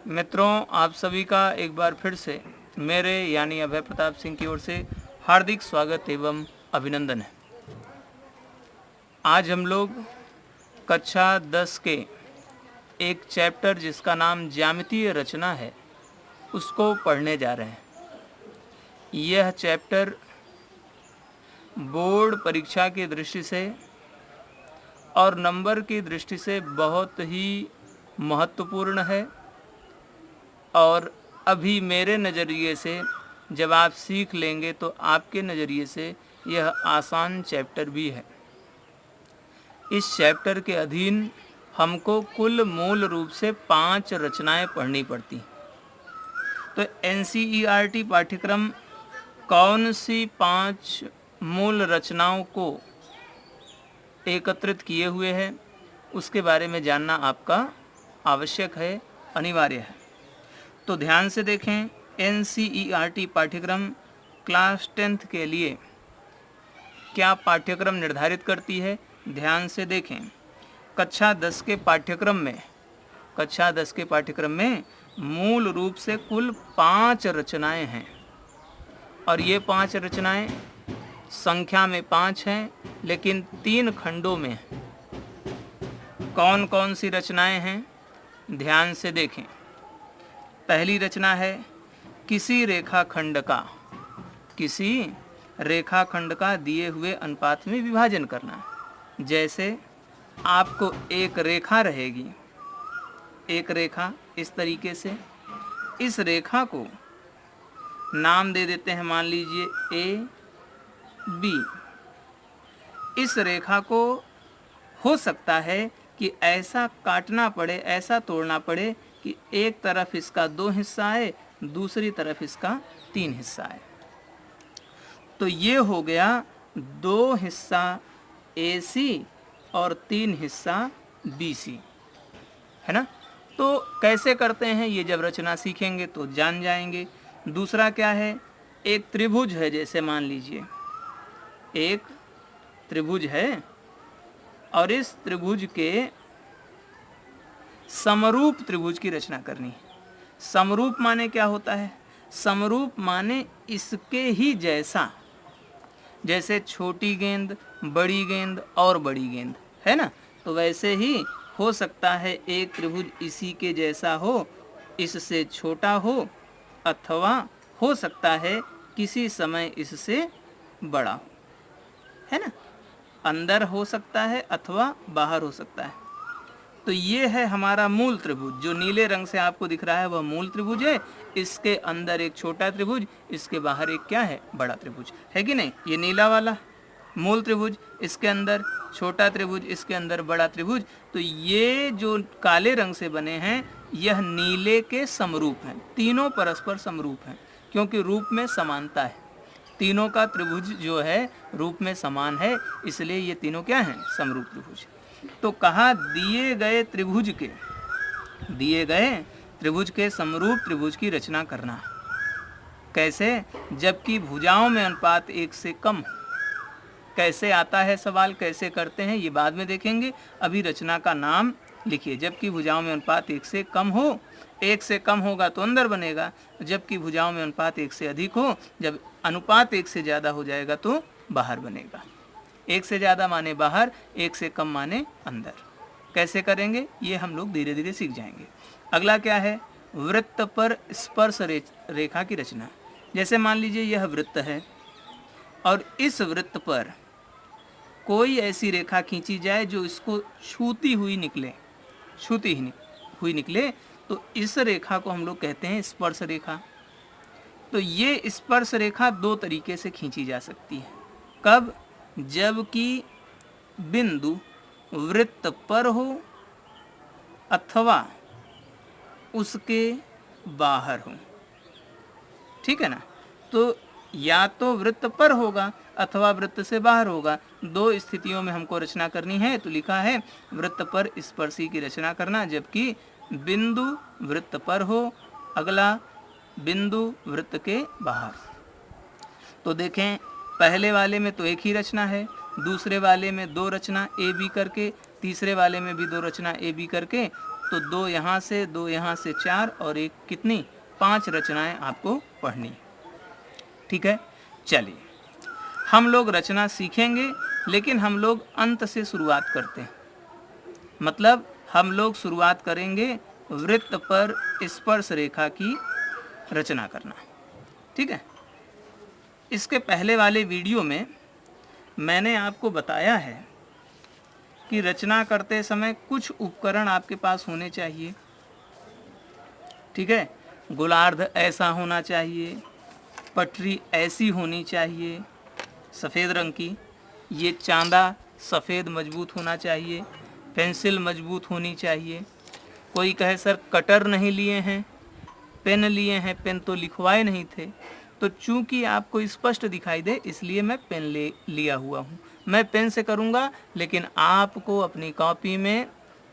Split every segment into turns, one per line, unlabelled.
मित्रों, आप सभी का एक बार फिर से मेरे यानी अभय प्रताप सिंह की ओर से हार्दिक स्वागत एवं अभिनंदन है। आज हम लोग कक्षा 10 के एक चैप्टर जिसका नाम ज्यामितीय रचना है उसको पढ़ने जा रहे हैं। यह चैप्टर बोर्ड परीक्षा की दृष्टि से और नंबर की दृष्टि से बहुत ही महत्वपूर्ण है और अभी मेरे नज़रिए से जब आप सीख लेंगे तो आपके नज़रिए से यह आसान चैप्टर भी है। इस चैप्टर के अधीन हमको कुल मूल रूप से 5 रचनाएं पढ़नी पड़ती। तो NCERT पाठ्यक्रम कौन सी 5 मूल रचनाओं को एकत्रित किए हुए है उसके बारे में जानना आपका आवश्यक है, अनिवार्य है। तो ध्यान से देखें, NCERT पाठ्यक्रम क्लास 10th के लिए क्या पाठ्यक्रम निर्धारित करती है, ध्यान से देखें। कक्षा 10 के पाठ्यक्रम में मूल रूप से कुल 5 रचनाएं हैं और ये 5 रचनाएं संख्या में 5 हैं लेकिन 3 खंडों में हैं। कौन कौन सी रचनाएं हैं, ध्यान से देखें। पहली रचना है किसी रेखाखंड का दिए हुए अनुपात में विभाजन करना। जैसे आपको एक रेखा रहेगी, एक रेखा इस तरीके से, इस रेखा को नाम दे देते हैं, मान लीजिए AB। इस रेखा को हो सकता है कि ऐसा काटना पड़े, ऐसा तोड़ना पड़े कि एक तरफ इसका 2 हिस्सा है, दूसरी तरफ इसका 3 हिस्सा है। तो ये हो गया 2 हिस्सा AC और 3 हिस्सा BC, है ना। तो कैसे करते हैं ये जब रचना सीखेंगे तो जान जाएंगे। दूसरा क्या है, एक त्रिभुज है, जैसे मान लीजिए एक त्रिभुज है और इस त्रिभुज के समरूप त्रिभुज की रचना करनी है। समरूप माने क्या होता है, समरूप माने इसके ही जैसा, जैसे छोटी गेंद, बड़ी गेंद और बड़ी गेंद, है ना। तो वैसे ही हो सकता है एक त्रिभुज इसी के जैसा हो, इससे छोटा हो, अथवा हो सकता है किसी समय इससे बड़ा हो, है ना। अंदर हो सकता है अथवा बाहर हो सकता है। तो ये है हमारा मूल त्रिभुज, जो नीले रंग से आपको दिख रहा है वह मूल त्रिभुज है। इसके अंदर एक छोटा त्रिभुज, इसके बाहर एक क्या है, बड़ा त्रिभुज है कि नहीं। ये नीला वाला मूल त्रिभुज, इसके अंदर छोटा त्रिभुज, इसके अंदर बड़ा त्रिभुज। तो ये जो काले रंग से बने हैं यह नीले के समरूप हैं। तीनों परस्पर समरूप हैं क्योंकि रूप में समानता है। तीनों का त्रिभुज जो है रूप में समान है, इसलिए ये तीनों क्या हैं, समरूप त्रिभुज। तो कहा दिए गए त्रिभुज के समरूप त्रिभुज की रचना करना। कैसे, जबकि भुजाओं में अनुपात 1 से कम हो। कैसे आता है सवाल, कैसे करते हैं ये बाद में देखेंगे। अभी रचना का नाम लिखिए। जबकि भुजाओं में अनुपात 1 से कम हो, 1 से कम होगा तो अंदर बनेगा, जबकि भुजाओं में अनुपात 1 से अधिक हो, जब अनुपात 1 से ज़्यादा हो जाएगा तो बाहर बनेगा। 1 से ज़्यादा माने बाहर, 1 से कम माने अंदर। कैसे करेंगे ये हम लोग धीरे धीरे सीख जाएंगे। अगला क्या है, वृत्त पर स्पर्श रेखा की रचना। जैसे मान लीजिए यह वृत्त है और इस वृत्त पर कोई ऐसी रेखा खींची जाए जो इसको छूती हुई निकले, तो इस रेखा को हम लोग कहते हैं स्पर्श रेखा। तो ये स्पर्श रेखा 2 तरीके से खींची जा सकती है। कब, जबकि बिंदु वृत्त पर हो अथवा उसके बाहर हो, ठीक है ना। तो या तो वृत्त पर होगा अथवा वृत्त से बाहर होगा। 2 स्थितियों में हमको रचना करनी है। तो लिखा है वृत्त पर स्पर्शी की रचना करना, जबकि बिंदु वृत्त पर हो, अगला बिंदु वृत्त के बाहर। तो देखें, पहले वाले में तो एक ही रचना है, दूसरे वाले में 2 रचना AB करके, तीसरे वाले में भी 2 रचना AB करके तो 2 यहाँ से, 2 यहाँ से 4 और एक कितनी 5 रचनाएं आपको पढ़नी। ठीक है, चलिए हम लोग रचना सीखेंगे, लेकिन हम लोग अंत से शुरुआत करते हैं। मतलब हम लोग शुरुआत करेंगे वृत्त पर स्पर्श रेखा की रचना करना। ठीक है, इसके पहले वाले वीडियो में मैंने आपको बताया है कि रचना करते समय कुछ उपकरण आपके पास होने चाहिए। ठीक है, गोलार्ध ऐसा होना चाहिए, पटरी ऐसी होनी चाहिए सफ़ेद रंग की, ये चांदा सफ़ेद मजबूत होना चाहिए, पेंसिल मजबूत होनी चाहिए। कोई कहे सर कटर नहीं लिए हैं, पेन लिए हैं, पेन तो लिखवाए नहीं थे। तो चूंकि आपको स्पष्ट दिखाई दे इसलिए मैं पेन लिया हुआ हूँ। मैं पेन से करूँगा, लेकिन आपको अपनी कॉपी में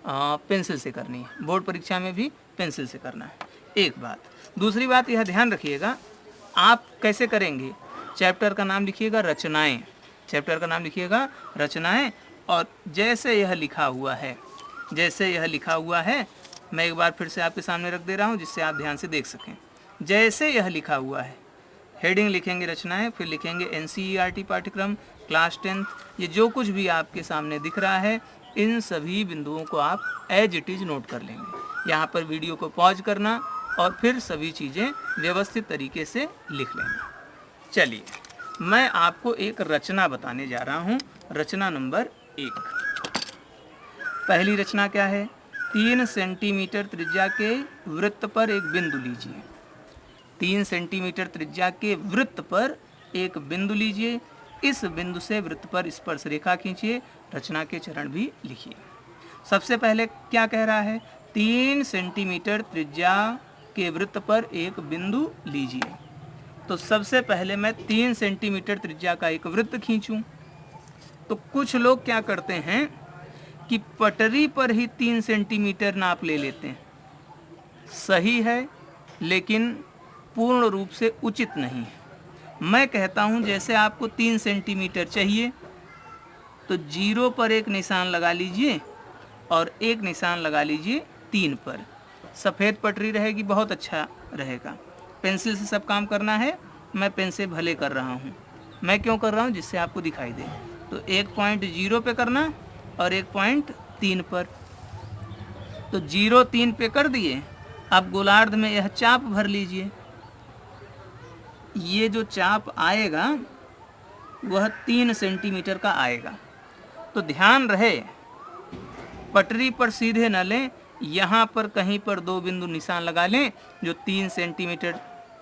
पेंसिल से करनी है। बोर्ड परीक्षा में भी पेंसिल से करना है, एक बात। दूसरी बात यह ध्यान रखिएगा, आप कैसे करेंगे, चैप्टर का नाम लिखिएगा रचनाएं, चैप्टर का नाम लिखिएगा रचनाएं, और जैसे यह लिखा हुआ है, जैसे यह लिखा हुआ है, मैं एक बार फिर से आपके सामने रख दे रहा हूँ जिससे आप ध्यान से देख सकें। जैसे यह लिखा हुआ है, हेडिंग लिखेंगे रचनाएं, फिर लिखेंगे NCERT पाठ्यक्रम क्लास 10th। ये जो कुछ भी आपके सामने दिख रहा है, इन सभी बिंदुओं को आप एज इट इज़ नोट कर लेंगे। यहाँ पर वीडियो को पॉज करना और फिर सभी चीज़ें व्यवस्थित तरीके से लिख लेना। चलिए मैं आपको एक रचना बताने जा रहा हूँ, रचना नंबर 1। पहली रचना क्या है, 3 सेंटीमीटर त्रिज्या के वृत्त पर एक बिंदु लीजिए। 3 सेंटीमीटर त्रिज्या के वृत्त पर एक बिंदु लीजिए, इस बिंदु से वृत्त पर स्पर्श रेखा खींचिए, रचना के चरण भी लिखिए। सबसे पहले क्या कह रहा है, 3 सेंटीमीटर त्रिज्या के वृत्त पर एक बिंदु लीजिए। तो सबसे पहले मैं 3 सेंटीमीटर त्रिज्या का एक वृत्त खींचूं। तो कुछ लोग क्या करते हैं कि पटरी पर ही 3 सेंटीमीटर नाप ले लेते हैं। सही है, लेकिन पूर्ण रूप से उचित नहीं है। मैं कहता हूं जैसे आपको 3 सेंटीमीटर चाहिए तो 0 पर एक निशान लगा लीजिए और एक निशान लगा लीजिए 3 पर। सफ़ेद पटरी रहेगी, बहुत अच्छा रहेगा। पेंसिल से सब काम करना है, मैं पेन से भले कर रहा हूँ। मैं क्यों कर रहा हूँ, जिससे आपको दिखाई दे। तो 1.0 पे करना और 1.3 पर। तो 0 3 पे कर दिए। अब गोलार्ध में यह चाप भर लीजिए। ये जो चाप आएगा वह 3 सेंटीमीटर का आएगा। तो ध्यान रहे, पटरी पर सीधे न लें, यहाँ पर कहीं पर 2 बिंदु निशान लगा लें जो 3 सेंटीमीटर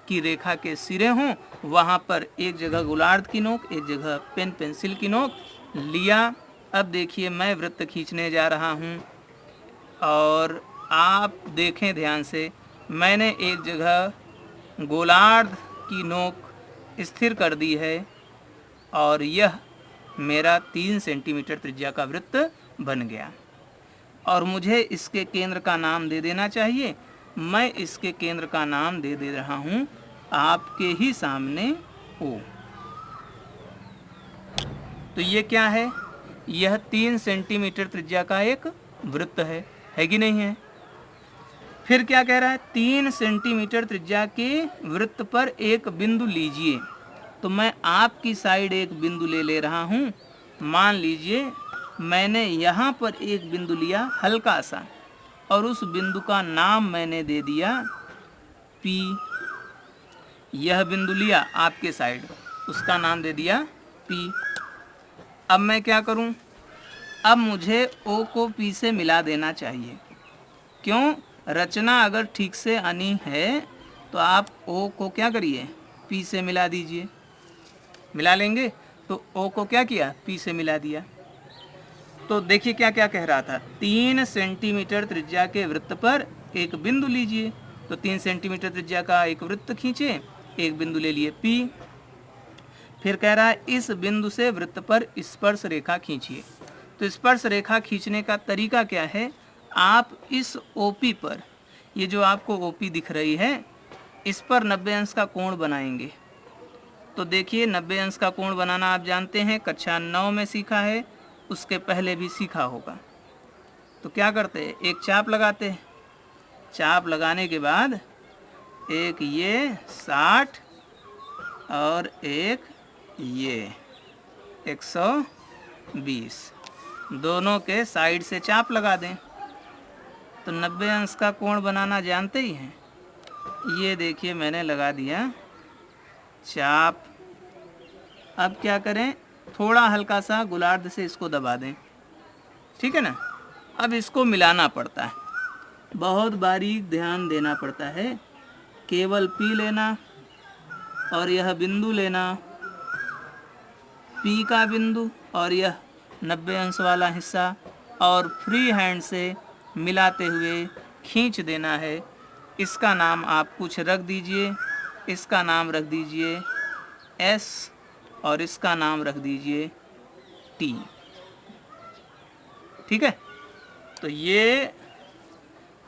की रेखा के सिरे हों। वहाँ पर एक जगह गोलार्ध की नोक, एक जगह पेन पेंसिल की नोक लिया। अब देखिए मैं वृत्त खींचने जा रहा हूँ और आप देखें ध्यान से, मैंने एक जगह गोलार्ध की नोक स्थिर कर दी है और यह मेरा 3 सेंटीमीटर त्रिज्या का वृत्त बन गया। और मुझे इसके केंद्र का नाम दे देना चाहिए। मैं इसके केंद्र का नाम दे रहा हूँ आपके ही सामने O। तो ये क्या है, यह 3 सेंटीमीटर त्रिज्या का एक वृत्त है कि नहीं है। फिर क्या कह रहा है, 3 सेंटीमीटर त्रिज्या के वृत्त पर एक बिंदु लीजिए। तो मैं आपकी साइड एक बिंदु ले रहा हूँ। मान लीजिए मैंने यहाँ पर एक बिंदु लिया हल्का सा, और उस बिंदु का नाम मैंने दे दिया P। यह बिंदु लिया आपके साइड, उसका नाम दे दिया P। अब मैं क्या करूं, अब मुझे O को P से मिला देना चाहिए। क्यों, रचना अगर ठीक से आनी है तो आप O को क्या करिए, P से मिला दीजिए। मिला लेंगे तो O को क्या किया, P से मिला दिया। तो देखिए क्या क्या कह रहा था, 3 सेंटीमीटर त्रिज्या के वृत्त पर एक बिंदु लीजिए। तो 3 सेंटीमीटर त्रिज्या का एक वृत्त खींचे, एक बिंदु ले लिए P। फिर कह रहा है इस बिंदु से वृत्त पर स्पर्श रेखा खींचिए। तो स्पर्श रेखा खींचने का तरीका क्या है, आप इस OP पर, ये जो आपको OP दिख रही है, इस पर 90 अंश का कोण बनाएंगे। तो देखिए 90 अंश का कोण बनाना आप जानते हैं, कक्षा 9 में सीखा है, उसके पहले भी सीखा होगा। तो क्या करते हैं, एक चाप लगाते हैं। चाप लगाने के बाद एक ये 60 और एक ये 120, दोनों के साइड से चाप लगा दें। तो 90 अंश का कोण बनाना जानते ही हैं। ये देखिए मैंने लगा दिया चाप। अब क्या करें, थोड़ा हल्का सा गुलार्ध से इसको दबा दें, ठीक है ना। अब इसको मिलाना पड़ता है, बहुत बारीक ध्यान देना पड़ता है। केवल पी लेना और यह बिंदु लेना, पी का बिंदु और यह 90 अंश वाला हिस्सा, और फ्री हैंड से मिलाते हुए खींच देना है। इसका नाम आप कुछ रख दीजिए, इसका नाम रख दीजिए S और इसका नाम रख दीजिए T, ठीक है। तो ये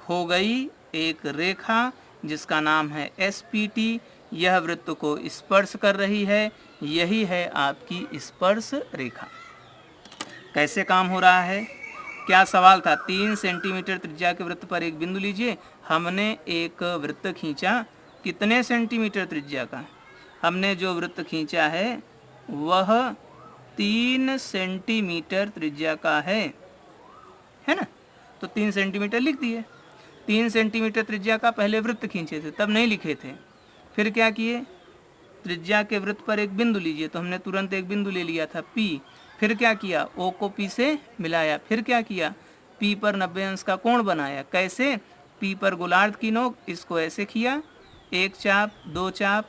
हो गई एक रेखा जिसका नाम है SPT। यह वृत्त को स्पर्श कर रही है, यही है आपकी स्पर्श रेखा। कैसे काम हो रहा है, क्या सवाल था, 3 सेंटीमीटर त्रिज्या के वृत्त पर एक बिंदु लीजिए। हमने एक वृत्त खींचा, कितने सेंटीमीटर त्रिज्या का, हमने जो वृत्त खींचा है वह 3 सेंटीमीटर त्रिज्या का है ना। तो 3 सेंटीमीटर लिख दिए। 3 सेंटीमीटर त्रिज्या का पहले वृत्त खींचे थे, तब नहीं लिखे थे। फिर क्या किए, त्रिज्या के वृत्त पर एक बिंदु लीजिए, तो हमने तुरंत एक बिंदु ले लिया था P। फिर क्या किया, O को P से मिलाया। फिर क्या किया, P पर 90 अंश का कोण बनाया। कैसे, P पर गोलार्ध की नोक, इसको ऐसे किया, एक चाप, दो चाप,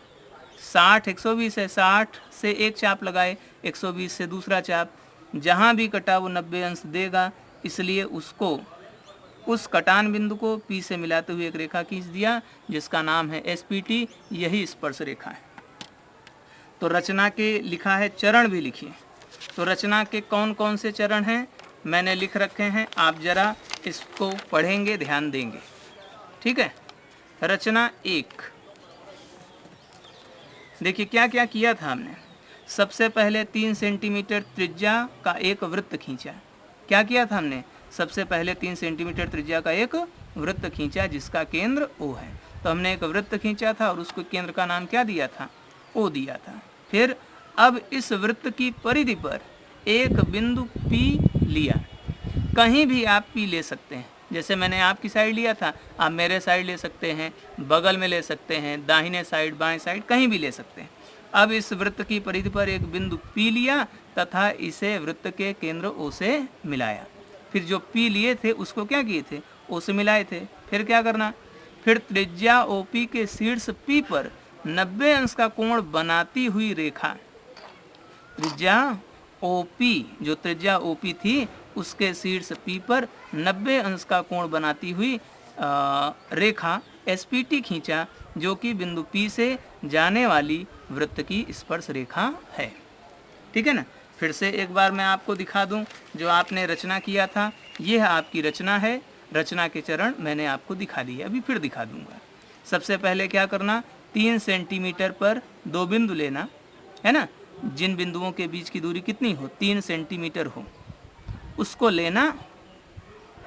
60 120 है, 60 से एक चाप लगाए, 120 से दूसरा चाप, जहाँ भी कटा वो 90 अंश देगा, इसलिए उसको, उस कटान बिंदु को P से मिलाते हुए एक रेखा खींच दिया जिसका नाम है SPT। यही स्पर्श रेखा है। तो रचना के लिखा है, चरण भी लिखिए। तो रचना के कौन कौन से चरण हैं मैंने लिख रखे हैं, आप जरा इसको पढ़ेंगे, ध्यान देंगे, ठीक है। रचना 1, देखिए क्या क्या किया था हमने। सबसे पहले 3 सेंटीमीटर त्रिज्या का एक वृत्त खींचा। क्या किया था हमने, सबसे पहले 3 सेंटीमीटर त्रिज्या का एक वृत्त खींचा जिसका केंद्र O है। तो हमने एक वृत्त खींचा था और उसको केंद्र का नाम क्या दिया था, O दिया था। फिर अब इस वृत्त की परिधि पर एक बिंदु P लिया। कहीं भी आप P ले सकते हैं, जैसे मैंने आपकी साइड लिया था, आप मेरे साइड ले सकते हैं, बगल में ले सकते हैं, दाहिने साइड, बाएं साइड, कहीं भी ले सकते हैं। अब इस वृत्त की परिधि पर एक बिंदु P लिया तथा इसे वृत्त के केंद्र O से मिलाया। फिर जो P लिए थे उसको क्या किए थे, O से मिलाए थे। फिर क्या करना, फिर त्रिज्या OP के शीर्ष P पर 90 अंश का कोण बनाती हुई रेखा, त्रिज्या OP, जो त्रिज्या OP थी उसके शीर्ष P पर 90 अंश का कोण बनाती हुई रेखा SPT खींचा, जो कि बिंदु P से जाने वाली वृत्त की स्पर्श रेखा है, ठीक है ना। फिर से एक बार मैं आपको दिखा दूं, जो आपने रचना किया था, यह आपकी रचना है। रचना के चरण मैंने आपको दिखा दिए, अभी फिर दिखा दूंगा। सबसे पहले क्या करना, 3 सेंटीमीटर पर 2 बिंदु लेना, है ना। जिन बिंदुओं के बीच की दूरी कितनी हो, 3 सेंटीमीटर हो, उसको लेना,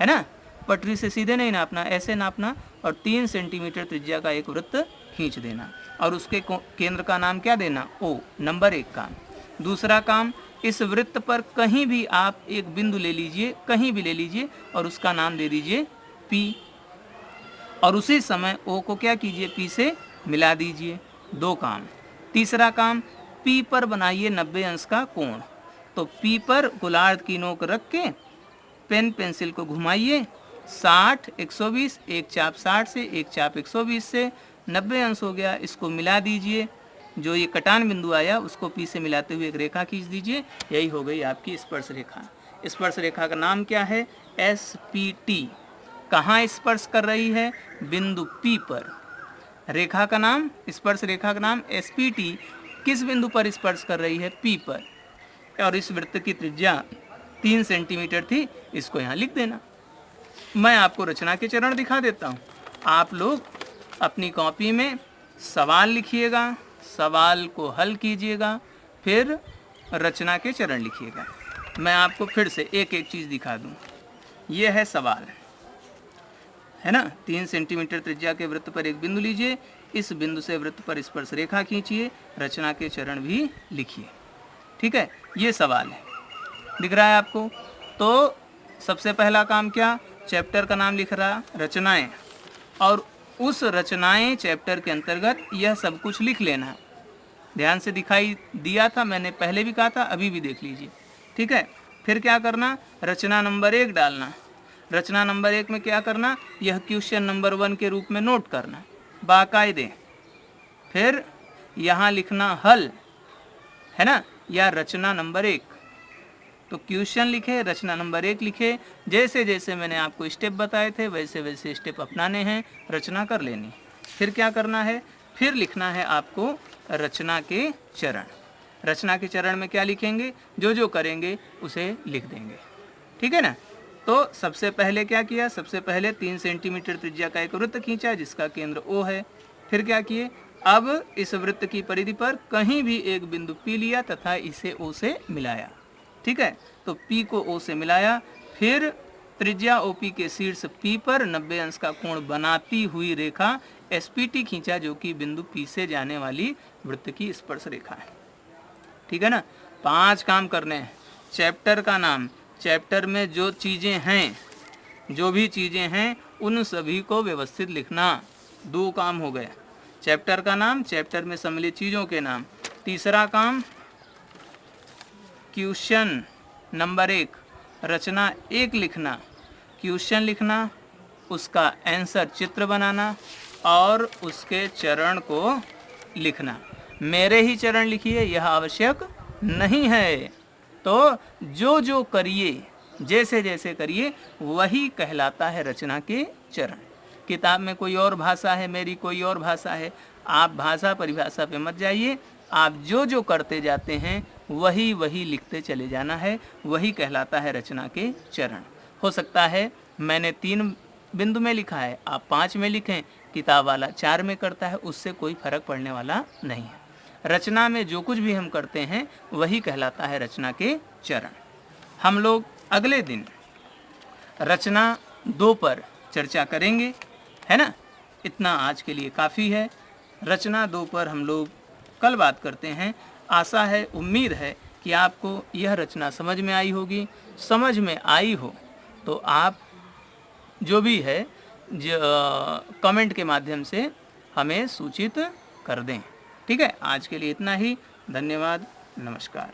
है ना। पटरी से सीधे नहीं नापना, ऐसे नापना, और 3 सेंटीमीटर त्रिज्या का एक वृत्त खींच देना और उसके केंद्र का नाम क्या देना, O, नंबर 1 काम। दूसरा काम, इस वृत्त पर कहीं भी आप एक बिंदु ले लीजिए, कहीं भी ले लीजिए, और उसका नाम दे दीजिए P, और उसी समय O को क्या कीजिए, P से मिला दीजिए। 2 काम। तीसरा काम, P पर बनाइए 90 अंश का कोण। तो P पर गोलार्ध की नोक रख के पेन पेंसिल को घुमाइए, 60 120, एक चाप 60 से, एक चाप 120 से, 90 अंश हो गया। इसको मिला दीजिए, जो ये कटान बिंदु आया उसको P से मिलाते हुए एक रेखा खींच दीजिए। यही हो गई आपकी स्पर्श रेखा। स्पर्श रेखा का नाम क्या है, SPT। कहाँ स्पर्श कर रही है, बिंदु P पर। रेखा का नाम, स्पर्श रेखा का नाम SPT किस बिंदु पर स्पर्श कर रही है, P पर। और इस वृत्त की त्रिज्या 3 सेंटीमीटर थी, इसको यहाँ लिख देना। मैं आपको रचना के चरण दिखा देता हूँ। आप लोग अपनी कॉपी में सवाल लिखिएगा, सवाल को हल कीजिएगा, फिर रचना के चरण लिखिएगा। मैं आपको फिर से एक एक चीज़ दिखा दूँ। ये है सवाल, है ना। 3 सेंटीमीटर त्रिज्या के वृत्त पर एक बिंदु लीजिए, इस बिंदु से वृत्त पर स्पर्श रेखा खींचिए, रचना के चरण भी लिखिए। ठीक है, ये सवाल है, दिख रहा है आपको। तो सबसे पहला काम क्या, चैप्टर का नाम लिख रहा रचनाएं, और उस रचनाएं चैप्टर के अंतर्गत यह सब कुछ लिख लेना है। ध्यान से दिखाई दिया था, मैंने पहले भी कहा था, अभी भी देख लीजिए। ठीक है, फिर क्या करना, रचना नंबर 1 डालना। रचना नंबर 1 में क्या करना, यह क्वेश्चन नंबर 1 के रूप में नोट करना बाकायदे। फिर यहाँ लिखना हल, है ना, या रचना नंबर 1। तो क्वेश्चन लिखे, रचना नंबर 1 लिखे, जैसे जैसे मैंने आपको स्टेप बताए थे वैसे वैसे स्टेप अपनाने हैं, रचना कर लेनी। फिर क्या करना है, फिर लिखना है आपको रचना के चरण। रचना के चरण में क्या लिखेंगे, जो जो करेंगे उसे लिख देंगे। ठीक है ना। तो सबसे पहले क्या किया, सबसे पहले 3 सेंटीमीटर त्रिज्या का एक वृत्त खींचा जिसका केंद्र O है। फिर क्या किए, अब इस वृत्त की परिधि पर कहीं भी एक बिंदु P लिया तथा इसे O से मिलाया। ठीक है, तो P को O से मिलाया। फिर त्रिज्या OP के शीर्ष P पर 90 अंश का कोण बनाती हुई रेखा SPT खींचा, जो कि बिंदु P से जाने वाली वृत्त की स्पर्श रेखा है। ठीक है ना। 5 काम करने हैं। चैप्टर का नाम, चैप्टर में जो चीज़ें हैं, जो भी चीज़ें हैं उन सभी को व्यवस्थित लिखना। 2 काम हो गए, चैप्टर का नाम, चैप्टर में सम्मिलित चीज़ों के नाम। तीसरा काम, क्वेश्चन नंबर 1 रचना 1 लिखना, क्वेश्चन लिखना, उसका आंसर चित्र बनाना और उसके चरण को लिखना। मेरे ही चरण लिखिए, यह आवश्यक नहीं है। तो जो जो करिए, जैसे जैसे करिए, वही कहलाता है रचना के चरण। किताब में कोई और भाषा है, मेरी कोई और भाषा है, आप भाषा परिभाषा पे मत जाइए। आप जो जो करते जाते हैं वही वही लिखते चले जाना है, वही कहलाता है रचना के चरण। हो सकता है मैंने 3 बिंदु में लिखा है, आप 5 में लिखें, किताब वाला 4 में करता है, उससे कोई फर्क पड़ने वाला नहीं है। रचना में जो कुछ भी हम करते हैं वही कहलाता है रचना के चरण। हम लोग अगले दिन रचना 2 पर चर्चा करेंगे, है ना। इतना आज के लिए काफ़ी है। रचना 2 पर हम लोग कल बात करते हैं। आशा है, उम्मीद है कि आपको यह रचना समझ में आई होगी। समझ में आई हो तो आप जो भी है कमेंट के माध्यम से हमें सूचित कर दें। ठीक है, आज के लिए इतना ही। धन्यवाद, नमस्कार।